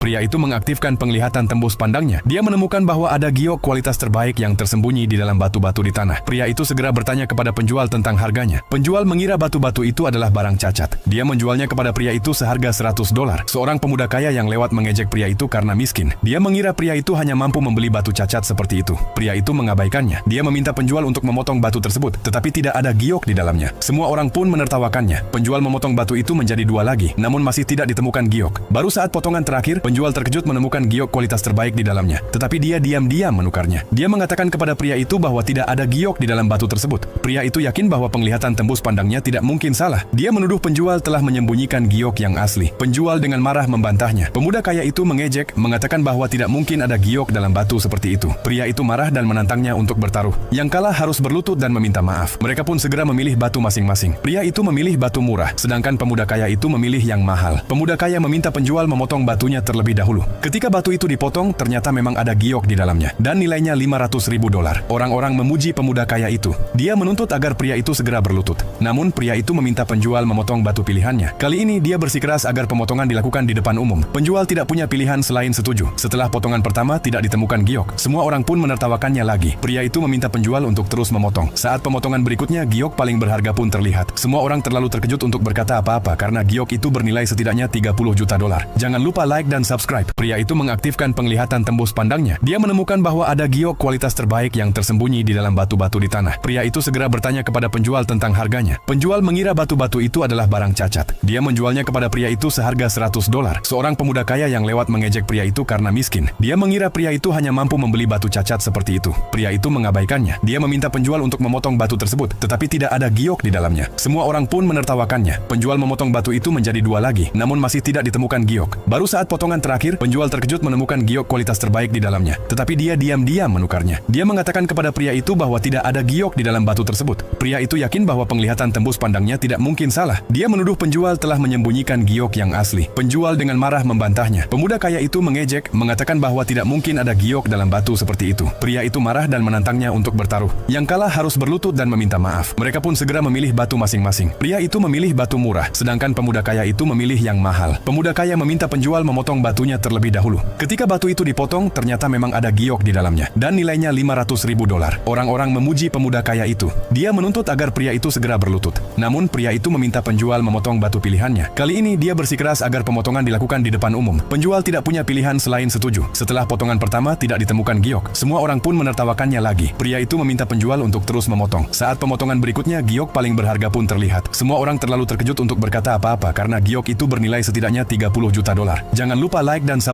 Pria itu mengaktifkan penglihatan tembus pandangnya. Dia menemukan bahwa ada giok kualitas terbaik yang tersembunyi di dalam batu-batu di tanah. Pria itu segera bertanya kepada penjual tentang harganya. Penjual mengira batu-batu itu adalah barang cacat. Dia menjualnya kepada pria itu seharga $100. Seorang pemuda kaya yang lewat mengejek pria itu karena miskin. Dia mengira pria itu hanya mampu membeli batu cacat seperti itu. Pria itu mengabaikannya. Dia meminta penjual untuk memotong batu tersebut, tetapi tidak ada giok di dalamnya. Semua orang pun menertawakannya. Penjual memotong batu itu menjadi 2 lagi, namun masih tidak ditemukan giok. Baru saat potongan terakhir, penjual terkejut menemukan giok kualitas terbaik di dalamnya. Tetapi dia diam-diam menukarnya. Dia mengatakan kepada pria itu bahwa tidak ada giok di dalam batu tersebut. Pria itu yakin bahwa penglihatan tembus pandangnya tidak mungkin salah. Dia menuduh penjual telah menyembunyikan giok yang asli. Penjual dengan marah membantahnya. Pemuda kaya itu mengejek, mengatakan bahwa tidak mungkin ada giok dalam batu seperti itu. Pria itu marah dan menantangnya untuk bertaruh. Yang kalah harus berlutut dan meminta maaf. Mereka pun segera memilih batu masing-masing. Pria itu memilih batu murah, sedangkan pemuda kaya itu memilih yang mahal. Pemuda kaya meminta penjual memotong batunya terlebih dahulu. Ketika batu itu dipotong, ternyata memang ada giok di dalamnya, dan nilainya $500.000. Orang-orang memuji pemuda kaya itu. Dia menuntut agar pria itu segera berlutut. Namun pria itu meminta penjual memotong batu pilihannya. Kali ini dia bersikeras agar pemotongan dilakukan di depan umum. Penjual tidak punya pilihan selain setuju. Setelah potongan pertama tidak ditemukan giok, semua orang pun menertawakannya lagi. Pria itu meminta penjual untuk terus memotong. Saat pemotongan berikutnya, giok paling berharga pun terlihat. Semua orang terlalu terkejut untuk berkata apa-apa karena giok itu bernilai setidaknya $30 juta. Jangan lupa like dan subscribe. Pria itu mengaktifkan penglihatan tembus pandangnya. Dia menemukan bahwa ada giok kualitas terbaik yang tersembunyi di dalam batu-batu di tanah. Pria itu segera bertanya kepada penjual tentang harganya. Penjual mengira batu-batu itu adalah barang cacat. Dia menjualnya kepada pria itu seharga $100. Seorang pemuda kaya yang lewat mengejek pria itu karena miskin. Dia mengira pria itu hanya mampu membeli batu cacat seperti itu. Pria itu mengabaikannya. Dia meminta penjual untuk memotong batu tersebut, tetapi tidak ada giok di dalamnya. Semua orang pun menertawakannya. Penjual memotong batu itu menjadi 2 lagi, namun masih tidak ditemukan giok. Baru saat potongan terakhir, penjual terkejut menemukan giok kualitas terbaik di dalamnya. Tetapi dia diam-diam menukarnya. Dia mengatakan kepada pria itu bahwa tidak ada giok di dalam batu tersebut. Pria itu yakin bahwa penglihatan tembus pandangnya tidak mungkin salah. Dia menuduh penjual telah menyembunyikan giok yang asli. Penjual dengan marah membantahnya. Pemuda kaya itu mengejek, mengatakan bahwa tidak mungkin ada giok dalam batu seperti itu. Pria itu marah dan menantangnya untuk bertaruh. Yang kalah harus berlutut dan meminta maaf. Mereka pun segera memilih batu masing-masing. Pria itu memilih batu murah, sedangkan pemuda kaya itu memilih yang mahal. Pemuda kaya meminta penjual memotong batunya terlebih dahulu. Ketika batu itu dipotong, ternyata memang ada giok di dalamnya, dan nilainya $500.000. Orang-orang memuji pemuda kaya itu. Dia menuntut agar pria itu segera berlutut. Namun pria itu meminta penjual memotong batu pilihannya. Kali ini dia bersikeras agar pemotongan dilakukan di depan umum. Penjual tidak punya pilihan selain setuju. Setelah potongan pertama tidak ditemukan giok, semua orang pun menertawakannya lagi. Pria itu meminta penjual untuk terus memotong. Saat pemotongan berikutnya, giok paling berharga pun terlihat. Semua orang terlalu terkejut untuk berkata apa-apa karena giok itu bernilai setidaknya $30 juta. Jangan lupa like dan subscribe.